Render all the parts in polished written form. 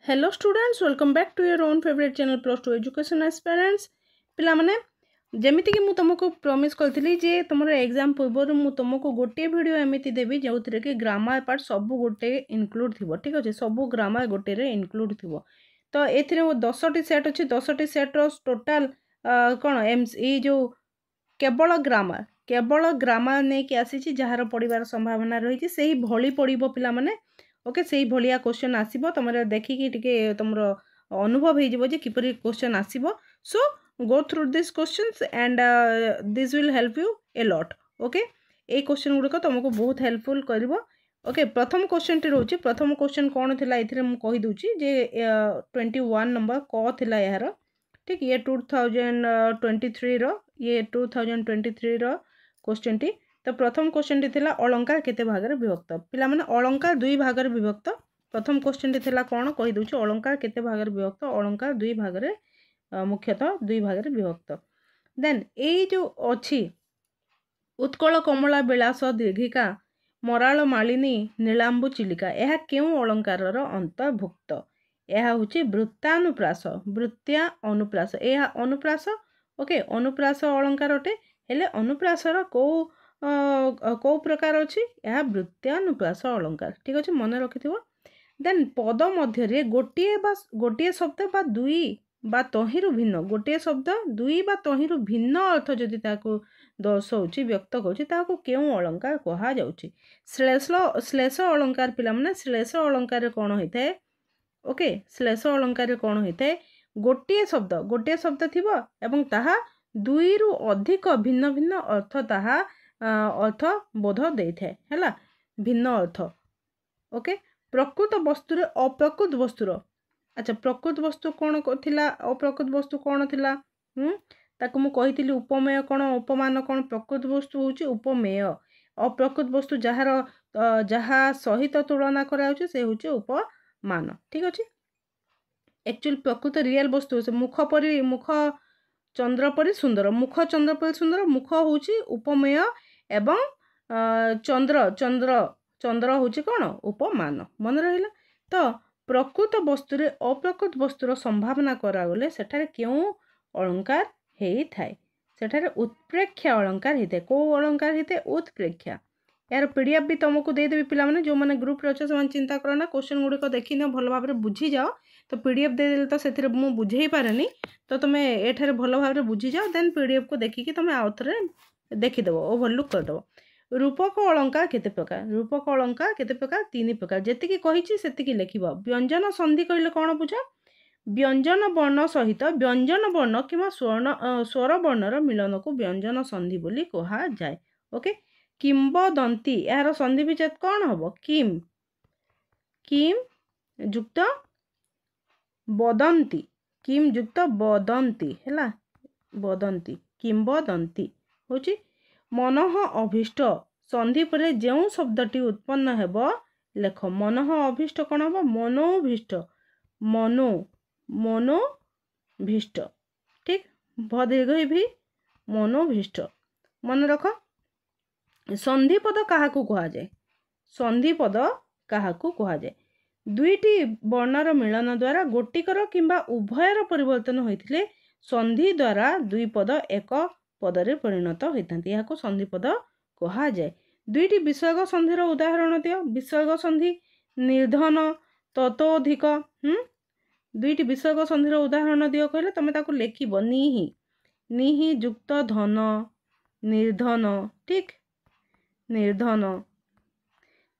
Hello students, welcome back to your own favorite channel Plus 2 Education Aspirants. पिला माने जेमिति कि मु तुमको प्रॉमिस करथिली जे तुमरो एग्जाम पूर्व मु तुमको गोटे वीडियो एमिति देबी जोथिरे कि ग्रामर पार्ट सब गोटे इनक्लूड थिबो। ठीक अछि, सब ग्रामर गोटे रे इनक्लूड थिबो। तो एथिरे 10 टी सेट अछि, 10 टी सेट रो टोटल कोन एम्स ई जो केवल ग्रामर ने कि आसी जहार पढ़िबार संभावना रही से ही भली पढ़िबो पिला माने। ओके, से ही भलिया क्वेश्चन आसीबो तमरे देखिकी टिके तमरो अनुभव हे जिवो जे किपरि क्वेश्चन आसीबो। So go through this questions and this will help you a lot. Okay, ए क्वेश्चन गुडक तुमको बहुत हेल्पफुल करिवो। ओके, प्रथम क्वेश्चन टी रहउची, प्रथम क्वेश्चन कोन थिला इथिरे मु कहि दूची जे 21 नंबर क थिला यार। ठीक, ये 2023 रो, ये 2023 रो क्वेश्चन टी। तो प्रथम क्वेश्चन टी थिला अलंकार केते भागरे विभक्त। पिला माने अलंकार दुई भागरे विभक्त। प्रथम क्वेश्चन टी थिला कोन कहि दूची, अलंकार केते भागरे विभक्त। अलंकार दुई भागरे मुख्यतः दुई भागरे विभक्त। देन ए जो अछि उत्कल कमला विलास दीर्घिका मराल मालिनी नीलांबु चिलिका, यह केउ अलंकार अंतर्भुक्त। यह हूँ वृत्तानुप्रास, वृत्तिया अनुप्रास, यह अनुप्रास। ओके, अनुप्रास अलंकार अटे, हेले अनुप्रासर को प्रकार अच्छी, यह वृत्तानुप्रास अलंकार। ठीक अच्छे, मन रखि। देन पद मध्य गोटे शब्द बा दुई बा तहिरु भिन्न, गोटे शब्द दुई बा तहिरु भिन्न अर्थ जदि ताको दर्शाउछि व्यक्त करुछि ताको केउ अलंकार कहा जाउछि। श्लेष अलंकार पिला माने श्लेष अलंकार कोन होइथाय। ओके, श्लेष अलंकार कोन होइथाय, गोटे शब्द थिबो एवं ताहा दुई रु अधिक भिन्न भिन्न अर्थ ताहा अर्थ बोध देइथाय, हैला भिन्न अर्थ। ओके, प्रकृत वस्तु अप्रकृत वस्तुर, अच्छा प्रकृत वस्तु कौन थिला, अप्रकृत वस्तु कौन थिला, ताको मु कहिथिली उपमेय कौन उपमान कौन। प्रकृत वस्तु होची उपमेय, अप्रकृत वस्तु जहार जहा सहित तुलना कराउची से होची उपमान। ठीक अछि, एक्चुअली प्रकृत रियल वस्तु से मुख चंद्र परि सुंदर, मुख चंद्र परि सुंदर, मुख होची उपमेय एवं चंद्र होची कौन उपमान। मन रहिला। तो प्रकृत वस्तु अप्रकृत वस्तुर संभावना करागले सेठारे केउ अलंकार हेई थाए, सेठारे उत्प्रेक्षा अलंकार हेते। को अलंकार हेते, उत्प्रेक्षा। यार पीडीएफ भी तुमको दे देबी पिला माने जो माने ग्रुप रे छ से चिंता करना, क्वेश्चन गुडी को देखि न भल भाबरे बुझी जाओ। तो पीडीएफ दे देले तो सेथिरे मु बुझेई पारेनी, तो तुमे एठारे भल भाबरे बुझी जाओ। देन पीडीएफ को देखि कि तुमे आउथरे देखि देबो, ओवरलुक कर देबो। रूपक अलंकार केते प्रकार, रूपक अलंकार केते प्रकार, तीन प्रकार। जेतिकी कहिछि सेतिकी लेखिबो। व्यंजन संधि कहले कोन बुझ, व्यंजन वर्ण सहित व्यंजन वर्ण किमा स्वर वर्णर मिलन को व्यंजन संधि बोली कहा जाए। ओके, किंबदंती यार संधि विच्छेद कौन हम, किम, किम युक्त बदंती, किम युक्त बदंती, हैला बदंती, किंबदंती होची मनः अभीष्ट। संधि परे जेउ शब्दटी उत्पन्न हेब लेख। मनः अभीष्ट कौन हम, मनोभीष्ट, मनोभीष्ट। ठीक, भदीर्घ भी मनोभीष्ट। मन रख। संधि पद काहाकू कहा जाए, संधि पद काहाकू कहा जाए, दुईटी वर्णर मिलन द्वारा गोटिकर किंबा उभयर परिवर्तन होइथिले संधि द्वारा दुई पद एक पदरे परिणत होइथांती, याको संधि पद कहा जाए। दुईटी विसर्ग संधिर उदाहरण दियो। विसर्ग संधि निर्धन ततोधिक, दुईटी विसर्ग संधिर उदाहरण दियो कहले तमे ताको लेखिबो। निहि, निहि युक्त धन, निर्धन। ठीक, निर्धन।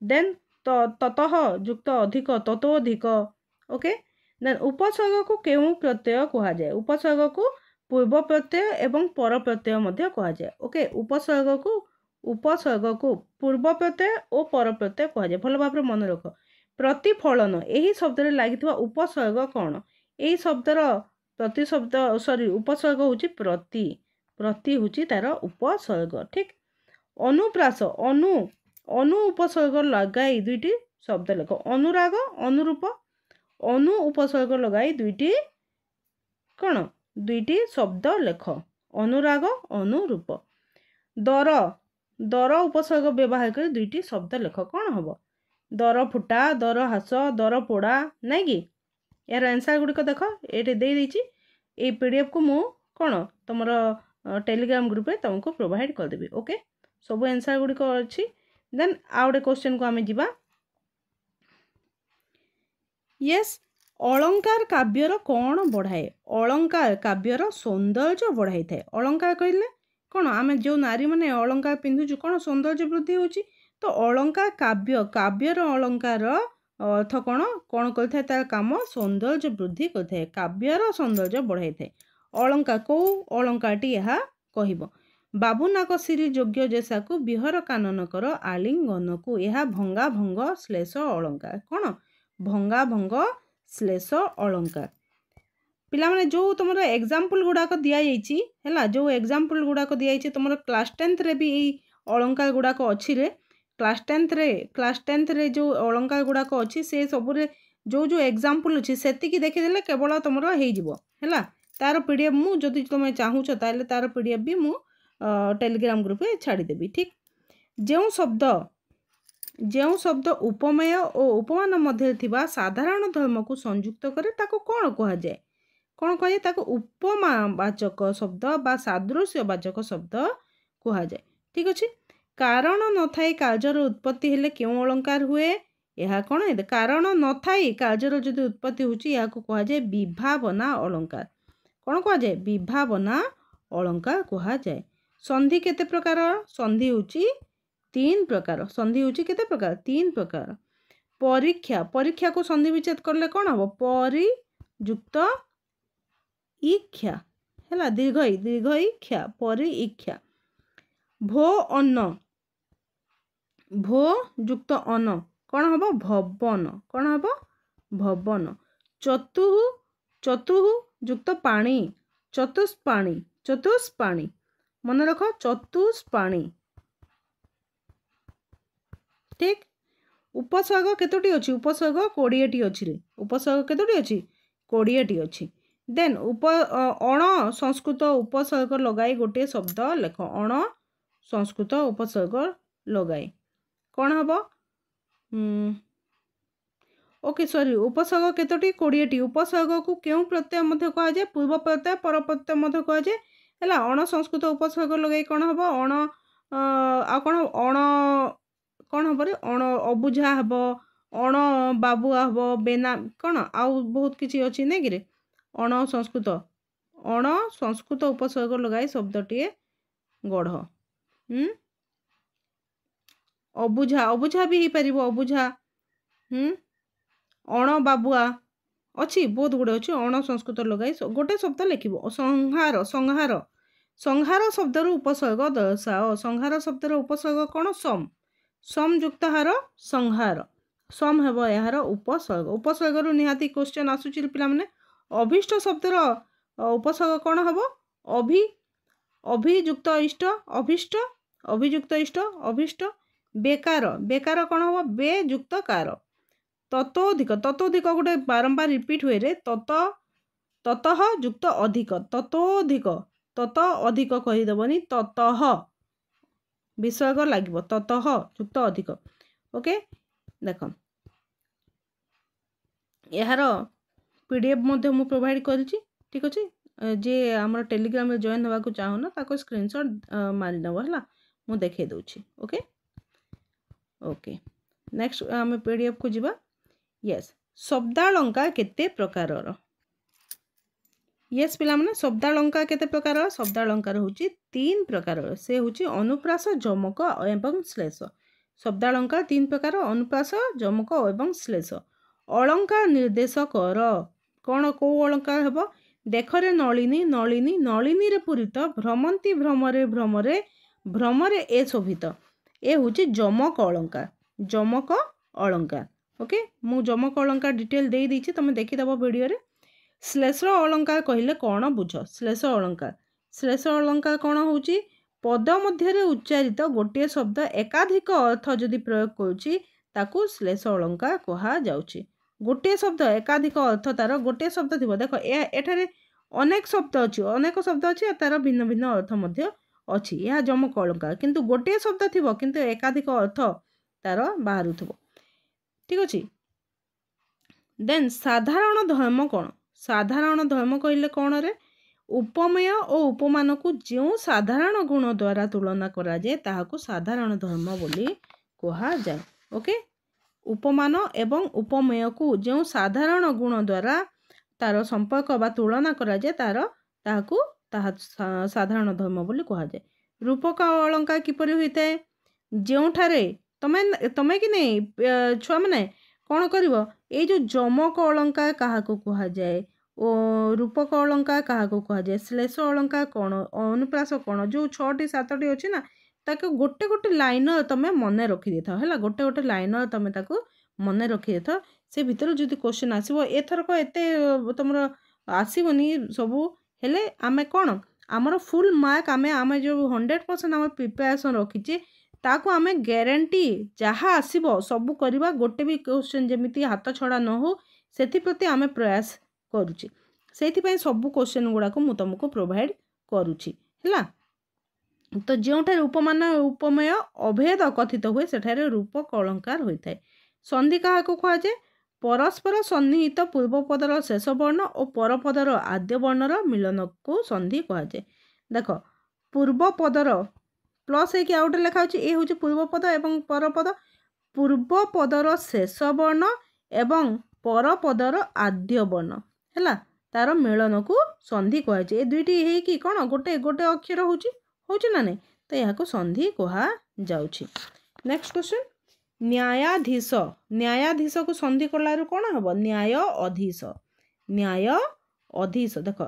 देन ततः युक्त अधिक, ततोधिक। ओके, देन उपसर्ग को केउ प्रत्यय कहा जाए, उपसर्ग को पूर्व प्रत्यय एवं पर प्रत्यय मध्य कहा जाए। ओके, उपसर्ग को पूर्व प्रत्यय और पर प्रत्यय कहा जाए। भल भाव मन रख। प्रतिफलन, यही शब्द रे लागिथिबा उपसर्ग कौन, यही शब्दर प्रति शब्द उपसर्ग होची प्रति, प्रति होची तार उपसर्ग। ठीक, अनुप्रास, अनु उपसर्ग लगाई दुईटी शब्द लेख। अनुराग, अनुरूप, अनु उपसर्ग लगाई दुईटी कौन, दुईटी शब्द लेख। अनुराग, अनुरूप। दर, दर उपसर्ग व्यवहार कर दुईटी शब्द लेख। कौन हम, दर फुटा, दर हास, दर पोड़ा, नाई कि यार आंसर गुड़िक देख ये ये पीडीएफ को मु कौन तुम टेलीग्राम ग्रुप में तुमको प्रोवाइड करदेवी ओके सब आंसर गुड़िक अच्छी देन आउ गए क्वेश्चन को आम जा यस अलंकार काव्यर कौन बढ़ाए अलंकार काव्यर सौंदर्य बढ़ाई थाए अलंकार कहले कौन आम जो नारी मैंने अलंकार पिंधुचु कौन सौंदर्य वृद्धि होची तो अलंकार काव्य काव्यर अलंकार अर्थ कौन कौन करता तार काम सौंदर्य वृद्धि करता काव्यर सौंदर्य बढ़ाई थाए अलंकार कौ अलंकारटी यह कहब बाबुनाक श्री योग्य जेसा को बिहर कानन कर आलिंगन को यह भंगा भंग श्लेष अलंकार कौन भंगा भंग श्लेष अलंकार पिला माने जो तुम एग्जाम्पल गुड़ाक दि है जो एग्जाम्पल गुड़ाक दि तुम क्लास 10th रे भी यही अलंकार गुड़ाक अच्छी रे क्लास 10th रे जो अलंकार गुड़ाक अच्छी से सबुरे जो जो एग्जाम्पल अच्छी से देखीदे केवल तुम है तार पीडीएफ मु जदि तुम चाहूच ताले तार पीडीएफ भी मु टेलीग्राम ग्रुप में छाड़देवी ठीक जो शब्द उपमेय और उपमान मध्य थिबा साधारण धर्म को संयुक्त करे ताको कौन कह जाए कौन कहे ताको उपमावाचक शब्द बा सादृश्यवाचक शब्द कह जाए ठीक अच्छे कारण न थाई कार्यर उत्पत्ति हेले क्यों अलंकार हुए यह कौन है कारण न थाई कार्यर जदि उत्पत्ति होची याको कह जाए विभावना अलंकार कौन कह जाए विभावना अलंकार कह जाए संधि केते प्रकार संधि होची 3 प्रकार संधि होची केते प्रकार 3 प्रकार परीक्षा परीक्षा को संधि विच्छेद करले कौन हम परियुक्त इख्या है दीर्घ इख्या परिइख्या भो अन्न भो युक्त अन्न कौन हम भवन कौन हम भवन चतुः चतुः युक्त पानी चतुष्पाणी मन रख चतुष्पाणी ठीक उपसर्ग केतोटी अच्छी उपसर्ग 20टी अच्छी रे उपसर्ग केतोटी अच्छी 20टी अच्छी देन अण संस्कृत उपसर्ग लगाई गोटे शब्द लेख अण संस्कृत उपसर्ग लगाई कौन हम ओके सॉरी उपसर्ग केतोटी 20टी उपसर्ग को क्यों प्रत्यय मध्य कह जाए पूर्व प्रत्यय पर प्रत्यय मध्य कह जाए है अण संस्कृत उपसर्ग लगाई कौन हम अण आ कौन अण कौन हम अण अबुझा हम अण बाबुआ हम बेना कौन आउ बहुत किसी अच्छी नहीं कि अण संस्कृत उपसर्ग लगाई शब्दटी गढ़ अबुझा अबुझा भी हो पार अबुझा अण बाबुआ अच्छी बहुत गुड़े अच्छी अण संस्कृत लगाई गोटे शब्द लिखिब संहार संहार संहार शब्दर उपसर्ग दर्शाओ संहार शब्दर उपसर्ग कौन सम युक्त हार संहार सम हेब यार उपसर्ग उपसर्ग निहाती क्वेश्चन आसुची पिला माने अभिष्ट शब्दर उपसर्ग कौन हम अभियुक्त इष्ट अभिष्ट अभियुक्त इष्ट अभिष्ट बेकार बेकार कौन हम बेयुक्त कार ततोधिक ततोधिक गोटे बारंबार रिपीट हुए रे ततः युक्त अधिक ततोधिक तत अधिक कहीदेवनी ततः विसर्ग लगे ततः युक्त अधिक ओके देख यार पीडीएफ मध्य मु प्रोवाइड करिछि ठीक अच्छे जे आमर टेलीग्राम में जॉइन होगा चाहूना ताको स्क्रीनशॉट मारी नब है मु देखे दूची ओके ओके नेक्स्ट आम पीडीएफ को जीवा यस शब्दालंकार केते प्रकारर यस पिला माने शब्दालंकार केते प्रकार शब्दालंकार होची 3 प्रकार से होची अनुप्रास जमक एवं श्लेष शब्दालंकार 3 प्रकार अनुप्रास जमक एवं श्लेष अलंकार निर्देश कर कौन कौ अलंकार हेब देखरे नलिनी नलिनी नलिनी रे पूरित भ्रमंती भ्रमरे भ्रमरे भ्रमरे ए शोभित ए होची जमक अलंकार ओके मु जमक अलंकार डिटेल दे दी तुम देखीदेव वीडियो रे श्लेष अलंकार कहले कौन बुझ श्लेष अलंकार कौन होची पद मध्य उच्चारित गोटे शब्द एकाधिक अर्थ जदि प्रयोग करुची ताकू श्लेष अलंकार कहा जाउची गोटे शब्द एकाधिक अर्थ तार गोटे शब्द थी देख एठारे अनेक शब्द अच्छी तार भिन्न भिन्न अर्थ मध्य अच्छी यह जमक अलंकार किंतु गोटे शब्द थी किंतु एकाधिक अर्थ तार बाहर ठीक अच्छे देन साधारण धर्म कौन साधारण धर्म कहले कौन रे उपमेय और उपमान को जो साधारण गुण द्वारा तुलना करा जाए ताहाको साधारण धर्म बोली कहा जाए ओके उपमान एवं उपमेय को जो साधारण गुण द्वारा तार संपर्क बा तुलना करा जाए ताहाको साधारण धर्म बोली कहा जाए रूपक अलंकार किपरि होता है जोठारे तमे कि नहीं छुआ मैंने कौन कर ये जो जमक अलंकार क्या कहा जाए ओ रूपक अलंकार क्या कहा जाए श्लेष अलंकार कौन अनुप्रास कौन जो 6टी 7टी अच्छी ना ताको गोटे गोटे लाइनर तुम मन रखी था है गोटे गोटे लाइनर तुम ताको मन रखी था से भितर जो क्वेश्चन आसो एथरक एत तुम आसबनी सबू हेले आमे कौन आमर फुल मार्क आमे जो 100% आम प्रिपेरेसन रखीचे ताको आमे ग्यारंटी जहाँ आसब सबू करवा गोटे भी क्वेश्चन जमी हाथ छड़ा न हो से आमे प्रयास करुचे से सबू क्वेश्चन गुड़ाक मु तुमको प्रोवाइड करुची है तो जोठार उपमान उपमेय अभेद कथित हुए सेठारे रूपक अलंकार होता है संधि क्या कहुए परस्पर सन्निहित पूर्वपदर शेष वर्ण और परपदर आद्य वर्णर मिलन को संधि कहुए देख पूर्वपदर प्लस एक आउटे लिखा ये हूँ पूर्वपद एवं परपद पूर्वपदर शेष वर्ण एवं परपदर आद्य वर्ण है तार मिलन को संधि कहुए ये दुईटी है कि कौन गोटे गोटे अक्षर हूँ ना नहीं तो यहाँ संधि कहा जाउछि नेक्स्ट क्वेश्चन न्यायाधीश न्यायाधीश को संधि कलारू कौन हम न्यायाधीश देख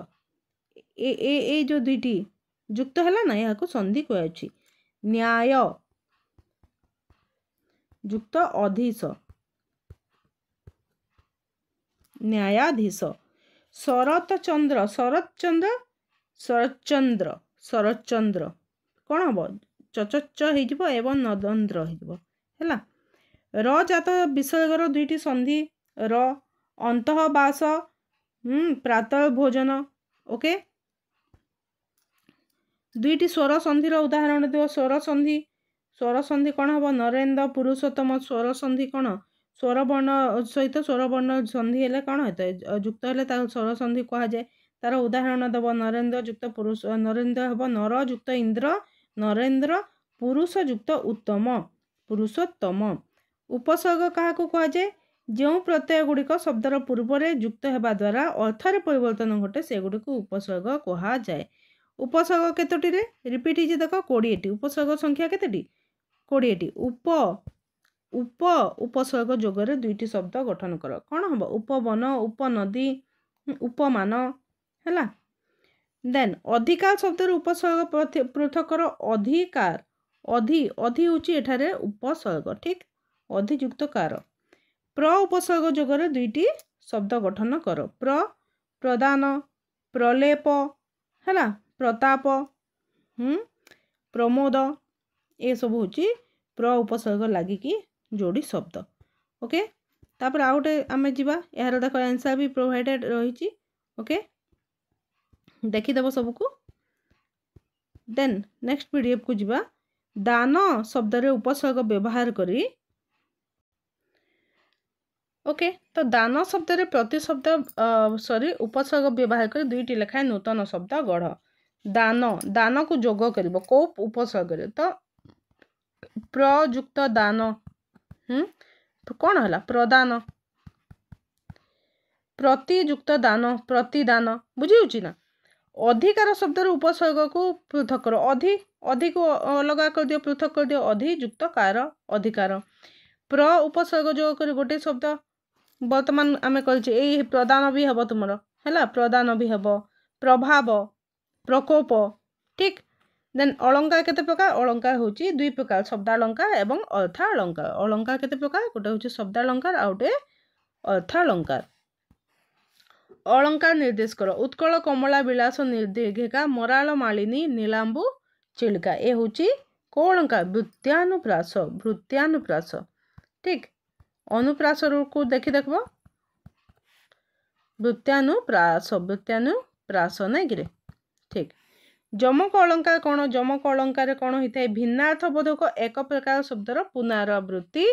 ए जो दुईटी युक्त है ना यहाँ संधि कहुच्छी न्याय युक्त अधीश न्यायाधीश शरतचंद्र शरतचंद्र कौन हम चचच हो एवं नदंद्र है रजात विसर्गर दुईटी संधि र अंतःवास प्रातः भोजन ओके दुईटी स्वर संधि उदाहरण दिव स्वर संधि कौन हम नरेन्द्र पुरुषोत्तम स्वर संधि कौन स्वर वर्ण सहित स्वर वर्ण संधि हेले कौन होता है युक्त हेले स्वर संधि कहा जाए तार उदाहरण देव नरेन्द्र युक्त पुरुष नरेन्द्र हम नर युक्त इंद्र नरेन्द्र पुरुष युक्त उत्तम पुरुषोत्तम उपसर्ग क्या कहुए जो प्रत्यय गुड़िक शब्दर पूर्व युक्त होगा द्वारा अर्थर परिवर्तन घटे से गुड़िक उपसर्ग कहा जाए उपसर्ग केतोटी रे रिपीट हो देख 20टी उपसर्ग संख्या केतेटी 20टी उप उपसर्ग जोगरे दुईटी शब्द गठन कर कौन हम उपवन उपनदी उपमान है देन अधिकार शब्दर उपसर्ग पृथकर अधिकार अधि हूँ एठारे उपसर्ग ठीक अधियुक्त कार प्र उपसर्ग जोगरे दुईटी शब्द गठन कर प्रदान प्रलेप है प्रताप प्रमोद ये सब हूँ प्र उपसर्ग लगिकी जोड़ी शब्द ओके तापर आउ गोटे आम जा यार देख आंसर भी प्रोवाइडेड रही ओके देखीदेव सबको देन नेक्स्ट पीडीएफ को जा दान शब्द रे उपसर्ग व्यवहार करी ओके तो दान शब्द रे प्रति शब्द सॉरी उपसर्ग व्यवहार कर दुईटी लेखाएं नूतन शब्द गढ़ दान दान को जोग कर कौ उपसर्ग रे तो प्रयुक्त दान कौन है प्रदान प्रतियुक्त दान प्रतिदान बुझी ना अधिकार शब्द उपसर्ग को पृथक कर अधि को अलग कर दियो पृथक कर दियो अधियुक्त कार अधिकार प्र उपसर्ग जोग कर गोटे शब्द वर्तमान आम कर प्रदान भी हम तुम है प्रदान भी हम प्रभाव प्रकोप ठीक देन अलंकार केते प्रकार अलंकार हूँ दुई प्रकार शब्दालंकार एवं अर्थालंकार अलंकार केते प्रकार गोटे हूँ शब्दालंकार आ गोटे अर्थालंकार अलंकार निर्देश कर उत्कल कमला विलास निर्दीर्घिका मराल मालिनी नीलांबू चिलिका ए हूँ कौ अलंकार वृत्यानुप्रास ठीक अनुप्रास को देखी देख वृत्यानुप्रास नहीं कि ठीक जमक अलंकार कौन जमक अलंकार कौन होता है भिन्नार्थबोधक एक प्रकार शब्दर पुनरावृत्ति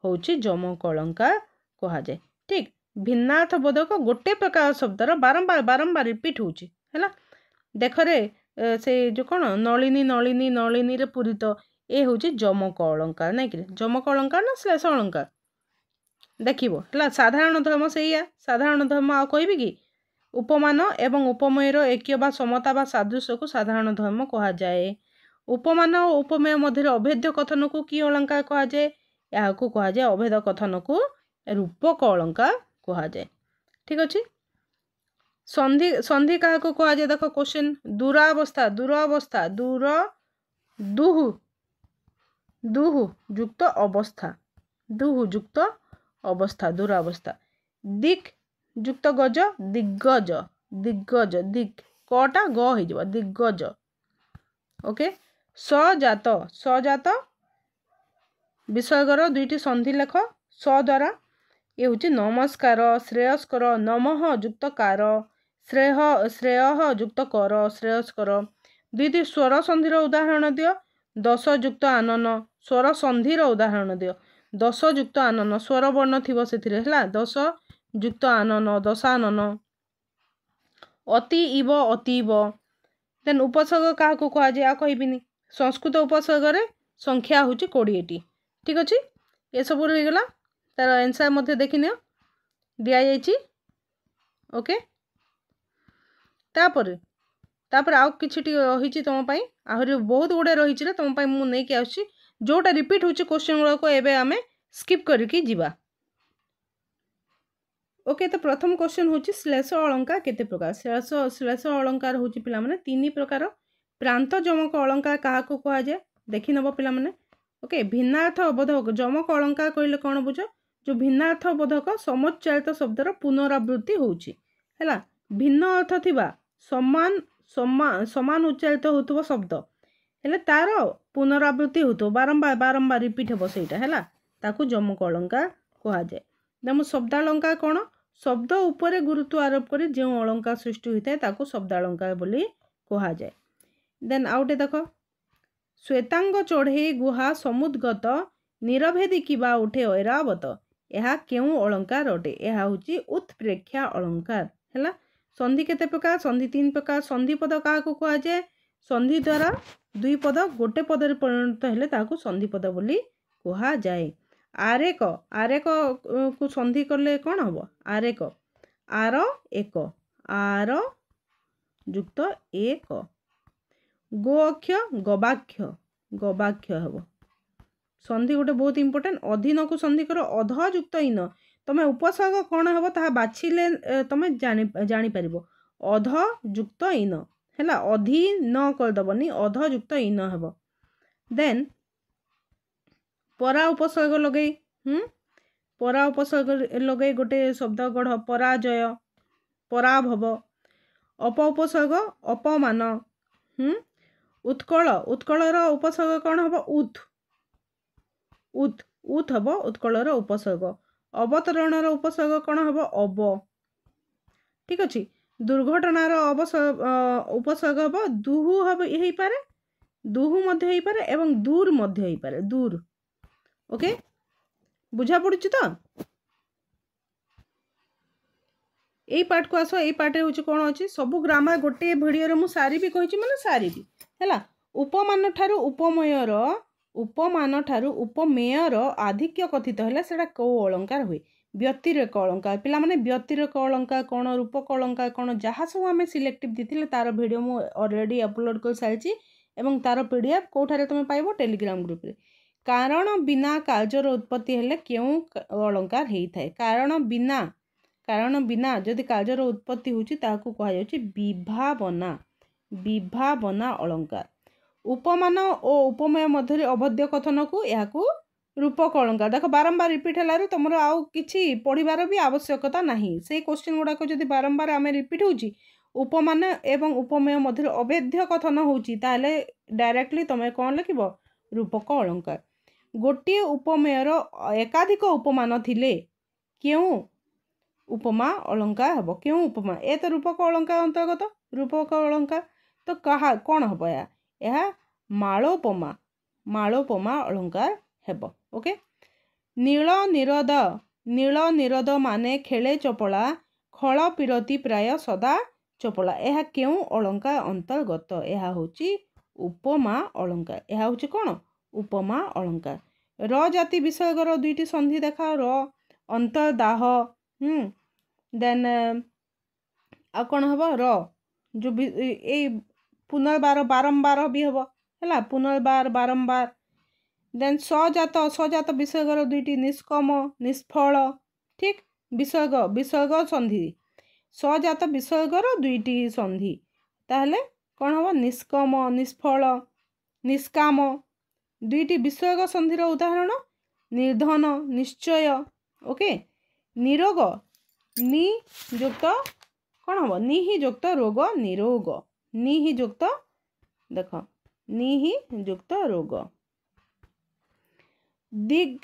हूँ जमक अलंकार कहा जाए ठीक भिन्नार्थबोधक गोटे प्रकार शब्दर बारंबार बारंबार रिपीट होची हैला देखरे से जो कौन नलिनी नलिनी नलिनी रे पूरित ए होची जमक अलंकार नहीं कि जमक अलंकार ना श्लेष अलंकार देखिबो हैला साधारण धर्म सेया साधारण धर्म आ कहबी कि उपमान एवं उपमेयर ऐक्य बा समता बा सादृश्य को साधारण धर्म कहा जाए उपमान और उपमेय मध्य अभेद्य कथन को कि अलंकार कहा जाए या को कहा जाए अभेद कथन को रूपक अलंकार कहा जाए ठीक अच्छे संधि संधि क्या कहा जाए देख क्वेश्चन दूरावस्था दूरावस्था दूर दुहु दुहु युक्त अवस्था दुहु युक्त अवस्था दूरावस्था दिक् युक्त गज दिग्गज दिग्गज दिक् कटा ग हो दिग्गज ओके सजात सजात विसर्गर दुईटी संधि लेख स द्वारा ये हूँ नमस्कार श्रेयस्कर नमः युक्त कार श्रेय श्रेय युक्त कर श्रेयस्कर दुईटी स्वर संधिर उदाहरण दियो दश युक्त आनन स्वर संधिर उदाहरण दियो दश युक्त आनन स्वर वर्ण थिबो सेथिरे हला दश युक्त आनन दशानन अति इव अतीव देन उपसर्ग क्या कह जाए कहबिनी संस्कृत उपसर्ग रे संख्या हूँ 20टी ठीक अच्छे ये सब रहीगला तार आंसर मध्य देखने दि जाइए ओके तापर तापर आउ किछि रही तुम आहरी बहुत गुड़े रही तुम मुझे नहीं आसुची जोटा रिपीट होची क्वेश्चन गुड़ा को एबे आमे स्किप करके जीवा ओके तो प्रथम क्वेश्चन होची श्लेष अलंकार केते प्रकार श्लेष अलंकार होची पिला माने 3 प्रकार प्रांत जमक अलंकार कहा को कहा जाए देखि नबो पिला माने ओके भिन्नार्थ अबोधक जमक अलंकार कहले कोन बुझ जो भिन्नार्थ अबोधक समुच्चारित शब्दर पुनरावृत्ति होची हैला भिन्न अर्थ थिबा समान समान समान उच्चारित होतबो शब्द हेले तार पुनरावृत्ति होतो बारंबार बारंबार रिपीट हेबो सेटा हैला ताकू जमक अलंकार कहा जाए देम शब्दालंकार कौन शब्द उपरे गुरुत्व आरोप कर जो अलंकार सृष्टि होता है ताकू शब्दालंकार बोली कहा जाए देन आउटे देख श्वेतांग चढ़े गुहा समुद्गत निरभेदी किबा उठे ऐरावत यह क्यों अलंकार अटे यह हूँ उत्प्रेक्षा अलंकार है संधि केते प्रकार संधि 3 प्रकार संधि पद क्या कहा जाए संधि द्वारा 2 पद गोटे पदर परिणत हेले ताकू संधि पद बोली कहा जाए आरेक आरेक को संधि करले कौन हम आरेक आर एक आर युक्त एक गोअक्ष गवाक्ष गवाक्ष हम संधि गोटे बहुत इंपोर्टेंट अधीन को संधि कर अध युक्त इन तमें उपसर्ग कौन हम ता बाछिले तमें जानी पारिबो अध युक्त इन है अधी न करदबनी अध युक्त इन हम देन परा उपसर्ग लगे परा उपसर्ग लगे गोटे शब्द गढ़ पराजय पराभव अप उपसर्ग अपमान उत्कल उत्कलर उपसर्ग कौन हम उत् उत् उत् हम उत्कलर उपसर्ग अवतरणर उपसर्ग कौन हम अव ठीक अच्छे दुर्घटनार उपसर्ग हम दुहु हम हो पारे दुहु मध्य हो पारे एवं दूर मध्य हो पारे दूर ओके बुझा पड़ी तो यही पार्ट को आस यही पार्ट हूँ कौन अच्छी सब ग्रामर गोटे भिडियो मुझे सारी कही मैंने सारी है उपमान ठारू उपमेयर आधिक्य कथित है सेटा कौ अलंकार हुए व्यतिरेक अलंकार पिला माने व्यतिरेक अलंकार कौन रूपक अलंकार कौन जहाँ सब आम सिलेक्टिव देते तार भिडियो मुझे अलरेडी अपलोड कर सारी एवं तार पीडीएफ कौटारे तुम पाइब टेलीग्राम ग्रुप रे कारण बिना कार्यर उत्पत्ति हेले क्यों अलंकार होता है कारण बिना जदि कार्यर उत्पत्ति होची ताकू कहा जाउची विभावना विभावना अलंकार उपमान और उपमेय मध्य अभद्य कथन को यह रूपक अलंकार देख बारंबार रिपीट है तुम आउ कि पढ़ार भी आवश्यकता नहीं से क्वेश्चन गुड़ाक जब बारंबार आम रिपीट होची उपमान एवं उपमेय मध्य अभेद्य कथन होची ताले डायरेक्टली तुम कौन लिख रूपक अलंकार गोटे उपमेयर एकाधिक उपमान थिले क्यों उपमा अलंकार हम क्यों उपमा ए तो रूपक अलंकार अंतर्गत रूपक अलंकार तो कहा कौन हम यह मालोपमा मालोपमा अलंकार हेब ओके नील निरद नील निरोध माने खेले चपला खल पिरती प्राय सदा चपला यह क्यों अलंकार अंतर्गत यह होची उपमा अलंकार यह होची कौन उपमा अलंकार र जाति विषयकर दुईटी संधि देखा र अंतर्दाह देन आ कौन हम र जो पुनर्बार बारंबार भी हम है पुनर्बार बारंबार देन सजात विषयकर दुईटी निष्कम निष्फल ठीक विसर्ग विसर्ग संधि सजात विसर्गर दुईटी संधि ताहले कौन हम निष्कम निष्फल निष्काम दुईटी विसर्ग संधिर उदाहरण निर्धन निश्चय ओके निरोग नि युक्त कौन हम नि ही युक्त रोग निरोग नि ही युक्त देख नि ही युक्त रोग दिग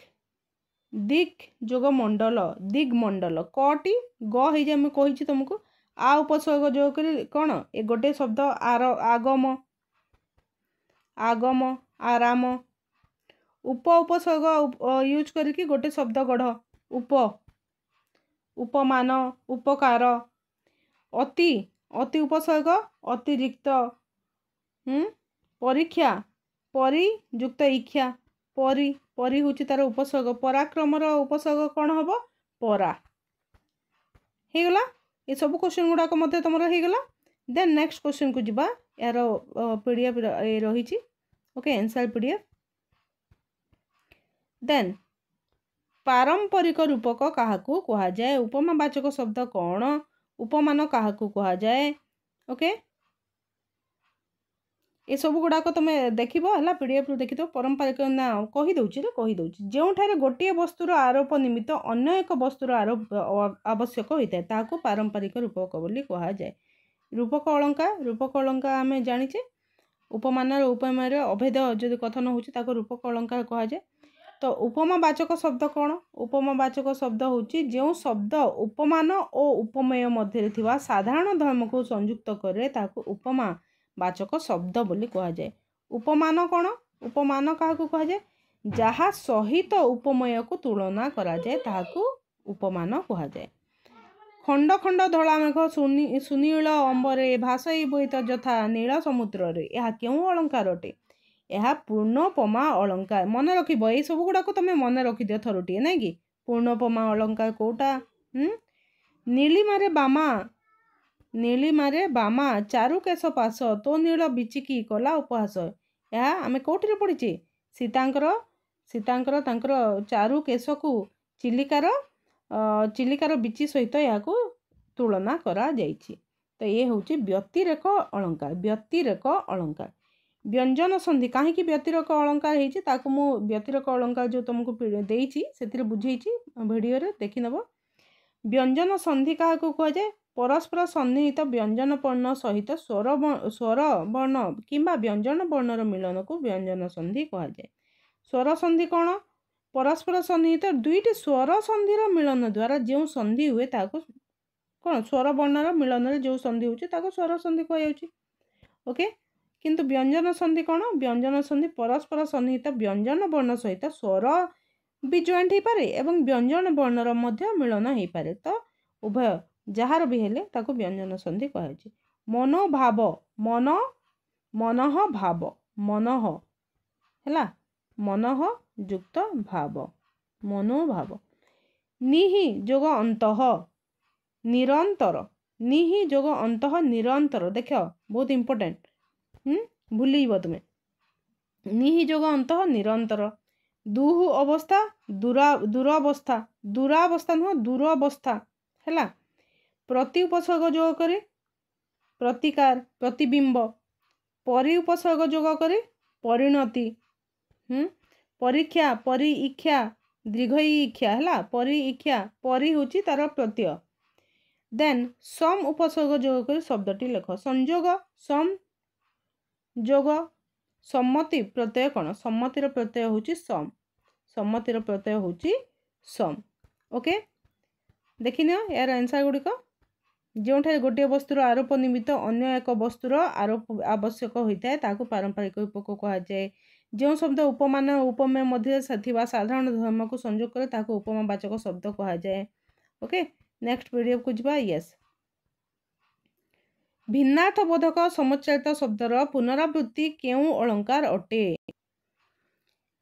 दिग जोग मंडल दिग्मंडल कटी ग ही मैं कही तुमको आ उपसर्ग जो कर कौन ए गोटे शब्द आर आगम आगम आराम उपसर्ग यूज करके गोटे शब्द गढ़ उप उपमान उपकार अति अति उपसर्ग अतिरिक्त परीक्षा परियुक्त इच्छा परी परी हूँ तार उपसर्ग पराक्रमर उपसर्ग कौन हम परा होगला ये सब क्वेश्चन गुड़ाक तुम होगला देन नेक्स्ट क्वेश्चन को जीवा यार पीडीएफ रही ओके आंसर पीडीएफ देन पारंपरिक रूपक क्या कह जाए उपमावाचक शब्द कौन उपमान क्या कह जाए ओके ये सब गुड़ाक तुम देख है पीडीएफ देखी पारंपरिक ना कहीदे जो गोटे वस्तुर आरोप निमित्त अन्य एक वस्तुर आरोप आवश्यक होता है पारंपरिक रूपक बोली कह जाए रूपक अलंकार आम जाचे उपमान उपमेय अभेद जो कथन हो रूपक अलंकार कह जाए तो उपमावाचक शब्द कौन उपमावाचक शब्द होची जो शब्द उपमान और उपमेय मध्य थिबा साधारण धर्म को संयुक्त करे ताको उपमा वाचक शब्द बोली कह जाए उपमान कौन उपमान क्या कह जाए जहाँ सहित उपमेय को तुलना करा जाए ताको उपमान कह जाए खंड खंड धला मेघ सुनील अंबरे भासई बोईत यथा नील समुद्र रे यह क्यों अलंकार अटे यह पूर्णोपमा अलंकार मन रख ये सब गुड़ाक तुम मन रखिद थरुटे ना कि पूर्णोपमा अलंकार कोटा नीलिमारे बामा चारु केश पास तो नील बिचिकी कला उपहास यह आम कौटे पढ़ीचे सीतांकर चारु केश को चिलिकार बिची सहित यहाँ तुलना करा जाइछि तो ये हूँ व्यतिरेक अलंकार व्यंजन संधि कहीं व्यतिरेक अलंकार होती मु व्यतिरेक अलंकार जो तुमको देइछि से बुझे भिडियो देखिनब व्यंजन संधि क्या कह जाए परस्पर सन्निहित व्यंजन वर्ण सहित स्वर वर्ण किंबा व्यंजन वर्णर मिलन को व्यंजन संधि कह जाए स्वर संधि कौन परस्पर सन्निहित दुईटी स्वर संधिर मिलन द्वारा जो संधि हुए ताको कौन स्वर वर्णर मिलन जो संधि होता स्वर संधि कह ओके किंतु व्यंजन संधि कौन व्यंजन संधि परस्पर सन्निहित व्यंजन वर्ण सहित स्वर भी जॉइंट हो पारे एवं व्यंजन वर्णर मध्य मिलन हो पारे तो उभय जार भी हेले ताको व्यंजन संधि कह मनोभाव मन मनः भाव मनः है मनः युक्त भाव मनोभाव निहि जोग अंतः निरंतर निहि जोग अंतः निरंतर देख बहुत इंपोर्टेंट भूल तुम्हें निहि जोग अंतः निरंतर दुहु अवस्था दुरावस्था दुरावस्था नुह दुरावस्था है प्रति उपसर्ग जोग करे प्रतिकार प्रतिबिंब परि उपसर्ग जोग करे परिणति परीक्षा परिईक्षा दीर्घ इच्छा है परिईक्षा परि हूँ तार प्रत्यय देन सम उपसर्ग जोग कर शब्दटी लेख संयोग सम जोग सम्मति प्रत्यय कौन सम्मतिर प्रत्यय हूँ सम सम्मतिर प्रत्यय हूँ सम ओके देखिन यार आंसर गुड़िक जो गोटे वस्तुर आरोप निमित्त अन्य एक वस्तुर आरोप आवश्यक होता है ताकू पारंपरिक रूपक कह जाए जो शब्द उपमान उपमेय मध्य साधारण धर्म को संयोग करे ताको उपमावाचक शब्द कहा जाए। ओके नेक्स्ट पीडीएफ को जा। यस भिन्नार्थबोधक समुच्चारित शब्दर पुनरावृत्ति केउ अलंकार अटे?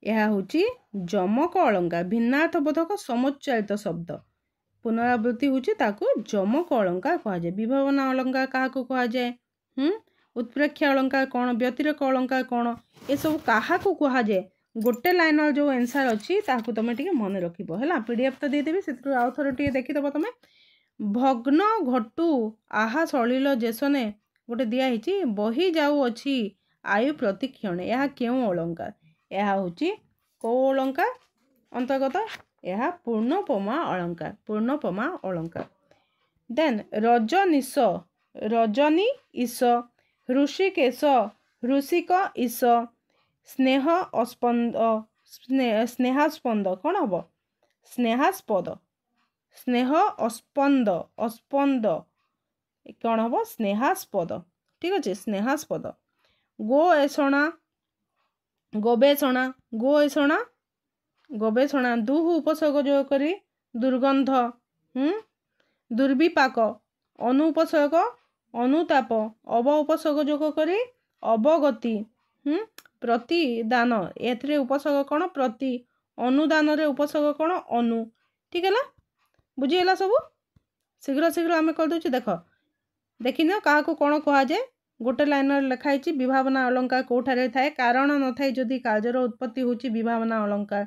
यह होची जमक अलंकार। भिन्नार्थबोधक समुच्चारित शब्द पुनरावृत्ति होची ताको जमक अलंकार कहा जाए। विभावना अलंकार काहाको कहा जाए? उत्प्रेक्ष अलंकार कौन, व्यतिरेक अलंकार कौन, ये सब काहाको कहा जाए? गोटे लाइनर जो आंसर अच्छी ताको तुम टिके मन रखिबो हैला। पीडीएफ तो देदेबी से आउ थोड़े टिके देखिदब तुम। भग्न घटू आहा सलिल जेसने गोटे दिया हिची बही जाऊ अछि आयु प्रतिक्षण। यह केउ अलंकार? यह होची को अलंकार अंतर्गत? यह पूर्णोपमा अलंकार। पूर्णोपमा अलंकार। देन रजनीश रजनी ईश, ऋषिकेश ऋषिक ईश, स्नेह अस्पंद स्नेहास्पंद कौन हम? स्नेहास्पद स्नेह अस्पंद अस्पंद कौन हम? स्नेहास्पद। ठीक अच्छे स्नेहास्पद। गोएषणा गवेषणा गोएषणा गवेषणा दुह उपसर्ग जो करी दुर्गंध दुर्विपाक अनुपसर्ग अनुताप अव उपसर्ग जोग करी अवगति प्रतिदान एथरे उपसर्ग कौन? प्रति अनुदान रे उपसर्ग कौन? अनु। ठीक है बुझीगला सब? शीघ्र शीघ्र आम कर दूची। देख देखिन क्या कौन कह जाए? गोटे लाइनर लिखाई विभावना अलंकार कौठारे थाए? कारण न थाए जदि कार्यर उत्पत्ति होची विभावना अलंकार।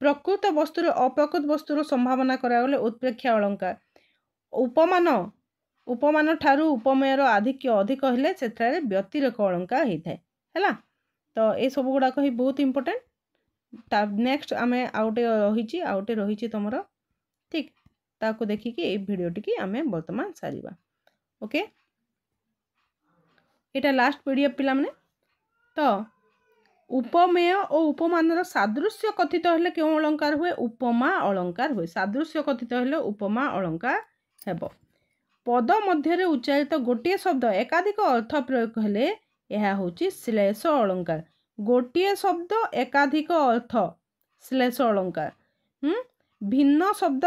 प्रकृत वस्तुर अप्रकृत वस्तुर संभावना करागले उत्प्रेक्ष अलंकार। उपमान उपमान ठारू उपमेयर आधिक्य अधिक हेले सेठारे व्यतिरेक अलंकार होता है हैला। तो ये सब गुड़ाक ही बहुत इंपोर्टेंट। नेक्स्ट आम आउटे रही तुमर ठीक ताको देखिकी ये भिडियोटी की आम बर्तमान सारिबा। ओके एटा लास्ट पीडीएफ पिला माने। तो उपमेय और उपमान सादृश्य कथित हेले क्यों अलंकार हुए? उपमा अलंकार हुए। सादृश्य कथित हेले उपमा अलंकार हेबो। पद मध्य उच्चारित गोटे शब्द एकाधिक अर्थ प्रयोग हेले यह होची श्लेष अलंकार। गोटे शब्द एकाधिक अर्थ श्लेष अलंकार। भिन्न शब्द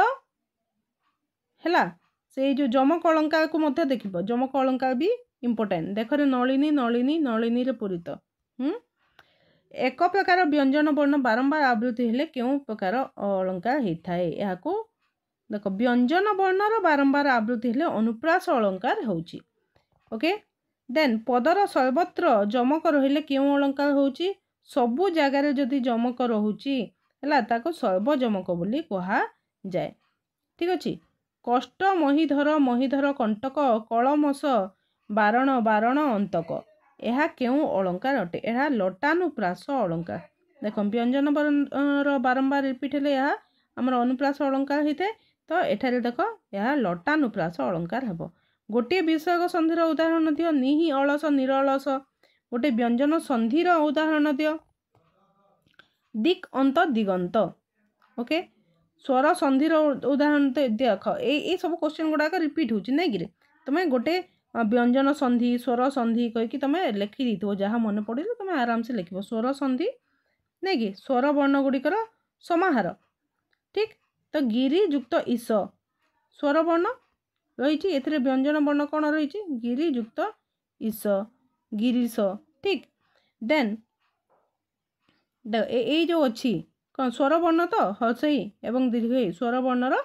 हैला से जो जमक अलंकार को मध्य देखिबो। जमक अलंकार भी इंपोर्टेंट। देख रे नलिनी नलिनी नलिनी रे पूरित। एक प्रकार व्यंजन वर्ण बारंबार आवृत्ति हेले क्यों प्रकार अलंकार होता है? यह देख व्यंजन वर्णर बारंबार आवृत्ति हेले अनुप्रास अलंकार होची। ओके देन पदर सर्वत्र जमक रहिले क्यों अलंकार होची? सबु जगार जदि जमक रहुची हैला ताको सर्वजमक बोली कहा जाए। ठीक अछि। कष्ट महीधर कंटक कलमस बारण बारण अंतक यह क्यों अलंकार अटे? यह लटानुप्रास अलंकार। देख व्यंजन वर्ण बारंबार रिपीट हेले यह आमर अनुप्रास अलंकार होता है। तो एठारे देख यह लटानुप्रास अलंकार हेबो। गोटे विसर्ग संधिर उदाहरण दियो। निहि अलस निरलस। गोटे व्यंजन संधिर उदाहरण दियो। दिक अंत दिगंत। ओके स्वर संधिर उदाहरण देख। ये सब क्वेश्चन गुड़ाक रिपीट होची नहीं कि तुम्हें गोटे व्यंजन संधि स्वर संधि कहीकि तुम लिखि देथिबो। जहाँ मन पड़े तुम आराम से लिखिबो। स्वर संधि नहीं कि स्वर वर्ण गुड़िकर समाहार। ठीक तो गिरी युक्त ईश स्वर वर्ण रही एथिरे व्यंजन वर्ण कौन रही? गिरी युक्त ईश गिरीश। ठीक देन ये जो अच्छी कौन स्वर वर्ण तो हसई एवं दीर्घई स्वर वर्णर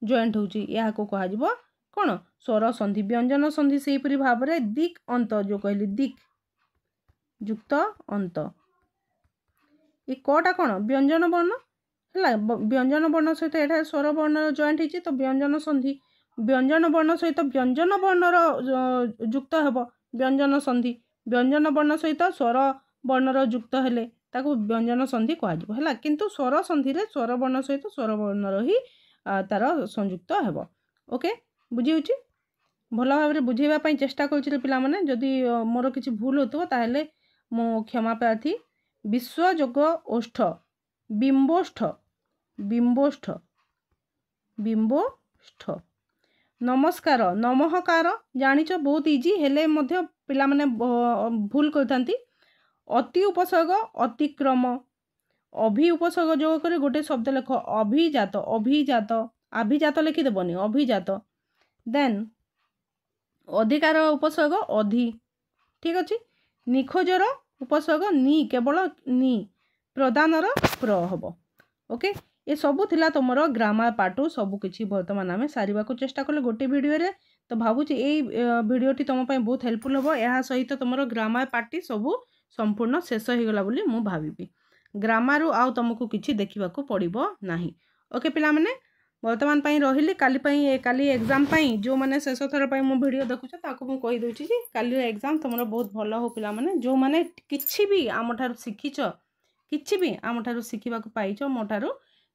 जॉइंट होची या को कहा जिवो कौन? स्वर संधि। व्यंजन संधि से परि भाव में दिक अंत जो कहली दिक युक्त अंत ये कटा कौन? व्यंजन वर्ण है। व्यंजन वर्ण सहित एटा स्वर वर्ण जॉइंट होची तो व्यंजन संधि। व्यंजन वर्ण सहित व्यंजन वर्णर युक्त हेब व्यंजन संधि। व्यंजन वर्ण सहित स्वर वर्णर युक्त हेले ताको व्यंजन संधि कह है। किंतु स्वर संधि रे स्वर वर्ण सहित स्वर वर्णर ही तार संयुक्त हेब। ओके बुझी भल भाव बुझेवाई चेष्टा कर पिला माने। जदि मोर किसी भूल होतो ताहेले मो क्षमा प्रार्थी। विश्वयोग ओष्ठ बिंबोष्ठ बिंबोष्ठ बिंबोष्ठ। नमस्कार नमहकार जानिच बहुत इजी हेले मध्य पिला माने भूल करथांती। अति उपसर्ग अतिक्रम अभि उपसर्ग जोग कर गोटे शब्द लेख अभिजात अभिजात अभिजात लिखिदेवनी अभिजात देन अधिकार उपसर्ग अधि ठीक अच्छे निखोजर उपसर्ग नि केवल नि प्रदानर प्र हम ओके ये सबू थिला तुमर ग्रामर पार्ट सबू किछि वर्तमान आम सारिबा को चेष्टा कले गोटे वीडियो रे तो भावुची ये वीडियोटी तुम बहुत हेल्पफुल हम यह सहित तुमर ग्रामर पार्टी सबू संपूर्ण शेष हो गला बोली मु भाविबी ग्रामर आउ तुमको किछि देखिबा को पड़िबो नाही ओके पिला माने वर्तमान पई रहिली काली एग्जाम पई जो माने शेष थर पई मु वीडियो देखुछ ताको मु कहि दोछि जे काली एग्जाम तुमर बहुत भलो हो पिला माने जो माने किछि भी आमठार शिखिछ किछि भी आमठार शिखिबा को पाइछ मोठारू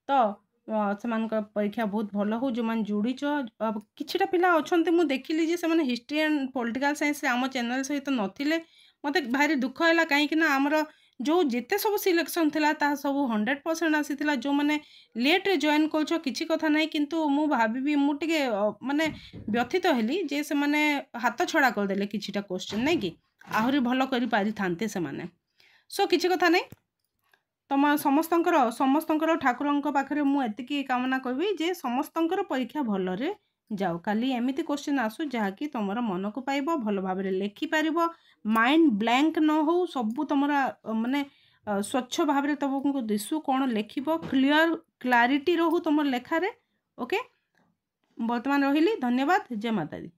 तो सेमानक परीक्षा बहुत भल हो जो मैंने जोड़ीच किछिटा पिला अछंते मु देखिली जे से हिस्ट्री एंड पॉलिटिकल साइंस आम चैनल सहित नथिले मते भारी दुख हैला काहे कि ना हमर जो जिते सब सिलेक्शन थिला ता सब 100% आसीथिला जो माने लेट रे जॉइन कोछ किछि कथा नै किंतु मु भाबिबी मु टिके माने व्यथित हेली जे से माने हाथ छड़ा कर देले किछिटा क्वेश्चन नै कि आहुरी भलो करि पारि थांते से माने सो किछि कथा नै तुम समस्तंकर ठाकुरंक पाखरे मु एतिकी कामना करबी जे समस्तंकर परीक्षा भलरे जाओ काली एमिति क्वेश्चन आसु जहाँकि तुमर मन को पाइबो भल भाव लेखि पारिबो माइंड ब्लैंक न हो सबू तुमर माने स्वच्छ भाव में तुमको दिशु कौन लेखिबो क्लारिटी रहू तुम लेखारे ओके वर्तमान रहिली धन्यवाद जय माता दी।